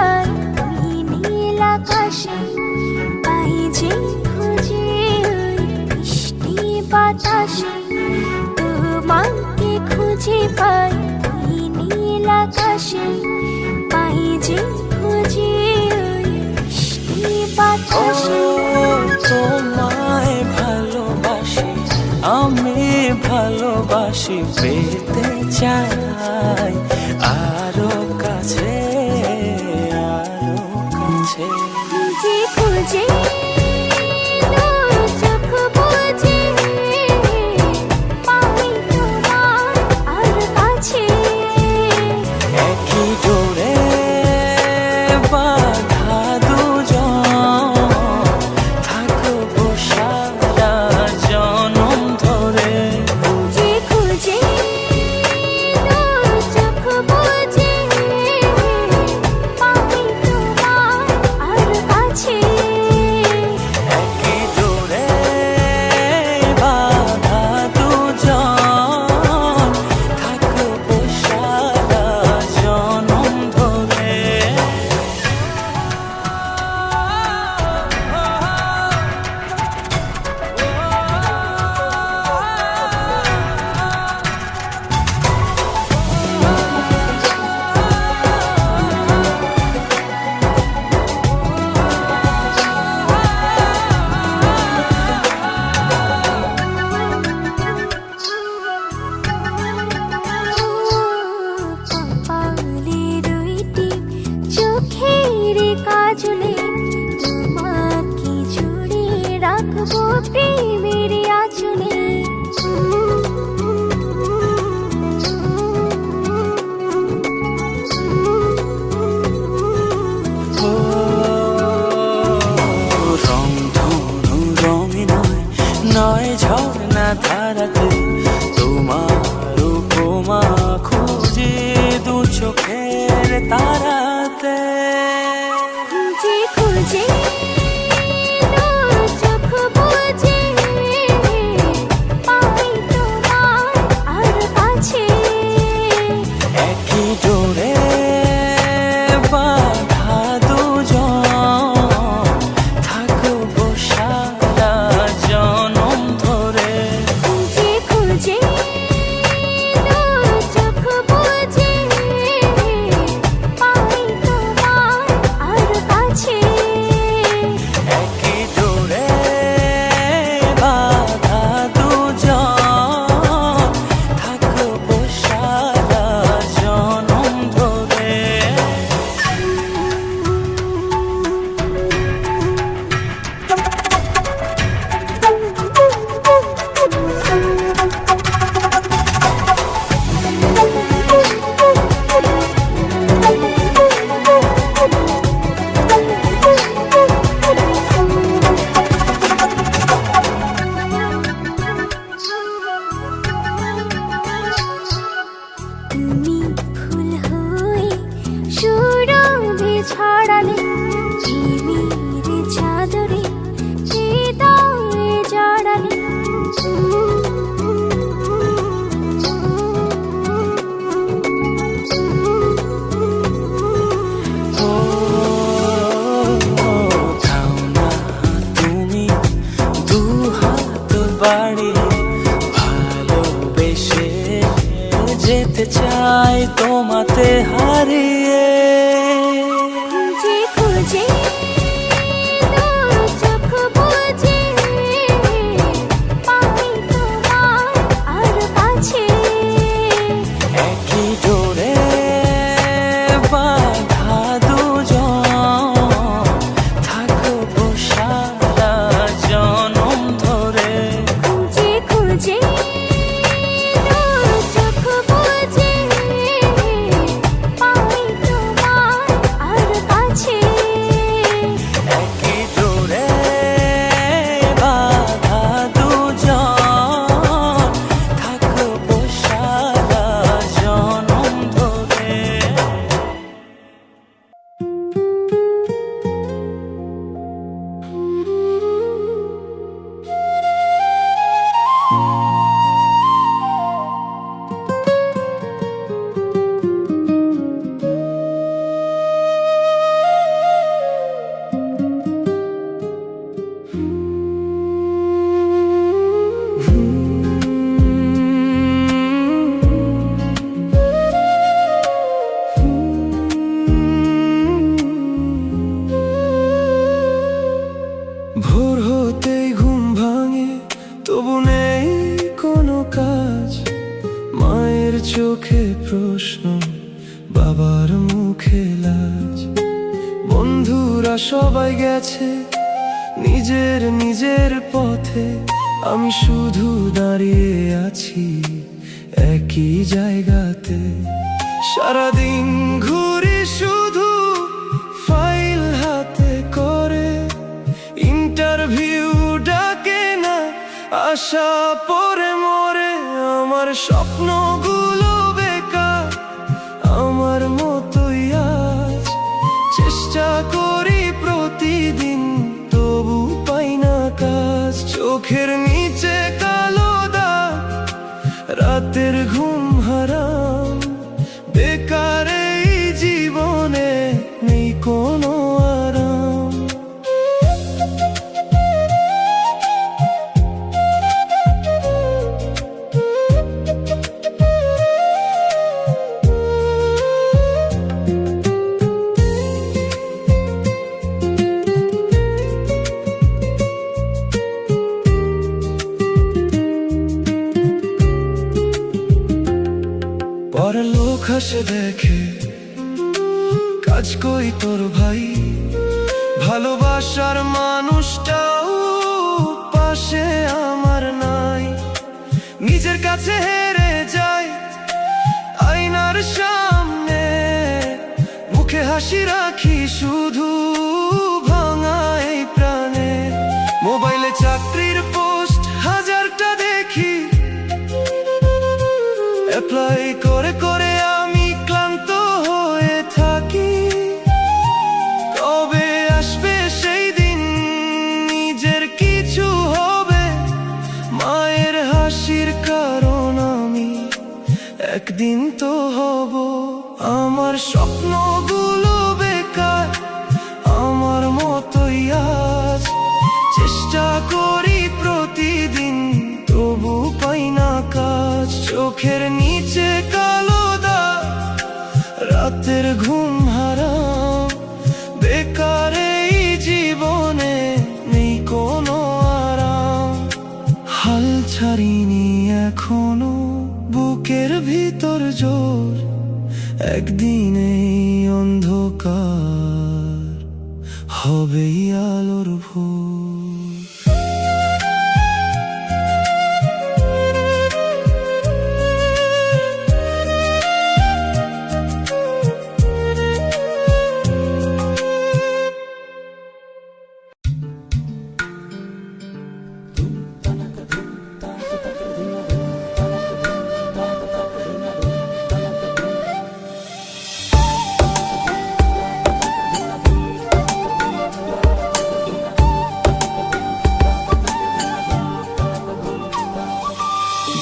পাই ওই নীল আকাশে, পাই যে খুঁজে ওই বৃষ্টি বাতাসে, তোমাকে খুঁজে পাই ওই নীল আকাশে, পাই যে খুঁজে ওই বৃষ্টি বাতাসে। তোমায় ভালোবাসি, আমি ভালোবাসি, পেতে চাই আরো কাছে, আরো কাছে। খুঁজে খুঁজে চোখ বুজে পাই তোমার আর কাছে, একই ডোরে বাঁধা দুজন, থাকবো সারা জনম ধরে। খুঁজে খুঁজে চোখ বুজে পাই তোমার আর কাছে, একই ডোরে বাঁধা দুজন, থাকবো সারা জনম ধরে। কপালে দুইটি চোখের কাজলে, তোমাকে জুড়ে রাখবো প্রেমের আঁচলে। রং ধনু রঙে নয়, নয় ঝর্ণা ধারাতে, তোমার উপমা খুঁজে দু চোখের তারাতে। খুঁজে খুঁজে চোখ বুজে পাই তোমার আর কাছে, একই ডোরে বাঁধা দুজন, থাকবো সারা জনম ধরে। খুঁজে খুঁজে চোখ বুজে পাই তোমার আর কাছে, একই ডোরে বাঁধা দুজন, থাকবো সারা জনম ধরে। তুমি ফুল হয়ে সুরভি ছড়ালে, ঝিমির চাদরে হৃদয়ে জড়ালে, ও থাও না তুমি দু হাত বাড়িয়ে, ভালোবেসে যেতে চাই তোমাতে হারিয়ে। খুঁজে খুঁজে বন্ধুরা সবাই গেছে নিজের নিজের পথে, আমি শুধু দাঁড়িয়ে আছি একই জায়গাতে। সারাদিন ঘুরি শুধু ফাইল হাতে করে, ইন্টারভিউ ডাকে না, আশা পরে মরে। আমার স্বপ্নগুলো বেকার, আমার মতোই আজ। চেষ্টা করি প্রতিদিন, তবু পাই না কাজ। চোখের নিচে কালো দাগ, রাতের ঘুম হারাম। বেকার এই জীবনে নেই কোনো আরাম। পরের লোক হাসে দেখে, কাজ কই তোর ভাই? ভালোবাসার মানুষটাও পাশে আমার নাই। নিজের কাছে হেরে যাই আয়নার সামনে, মুখে হাসি রাখি শুধু ভাঙা এই প্রাণে। মোবাইলে চাকরির পোস্ট হাজারটা দেখি, অ্যাপ্লাই করে করে আমি ক্লান্ত হয়ে থাকি। কবে আসবে সেই দিন নিজের কিছু হবে? মায়ের হাসির কারণ আমি একদিন তো হব। আমার স্বপ্নগুলো বেকার, আমার মতোই আজ। চেষ্টা করি প্রতিদিন, তবু পাই না কাজ। চোখের নিচে কালো দাগ, রাতের ঘুম হারাম। বেকার এই জীবনে নেই কোনো আরাম। হাল ছাড়িনি এখনো, বুকের ভিতর জোর। একদিন এই অন্ধকার হবেই আলোর ভোর।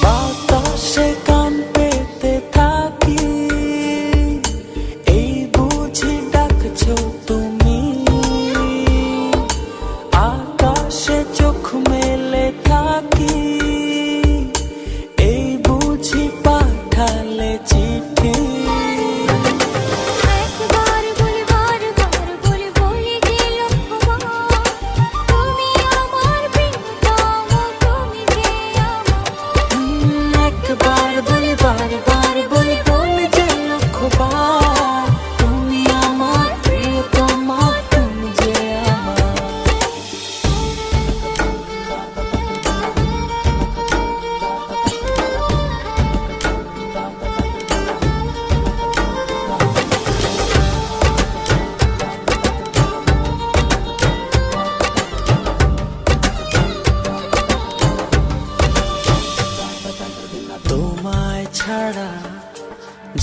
বাতাসে কান পেতে থাকি, এই বুঝি ডাকছো তুমি। আকাশে চোখ মেলে থাকি, এই বুঝি পাঠালে চিঠি। একবার বলি বারবার বলি বলি যে লক্ষ্যবার, তুমি আমার প্রিয়তম, তুমি যে আমার। একবার বলি বারবার বলি বলি যে লক্ষ্যবার, তুমি আমার প্রিয়তমা, তুমি যে আমার। তোমায় ছাড়া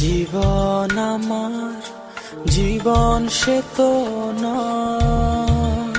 জীবন আমার, জীবন সে তো নয়।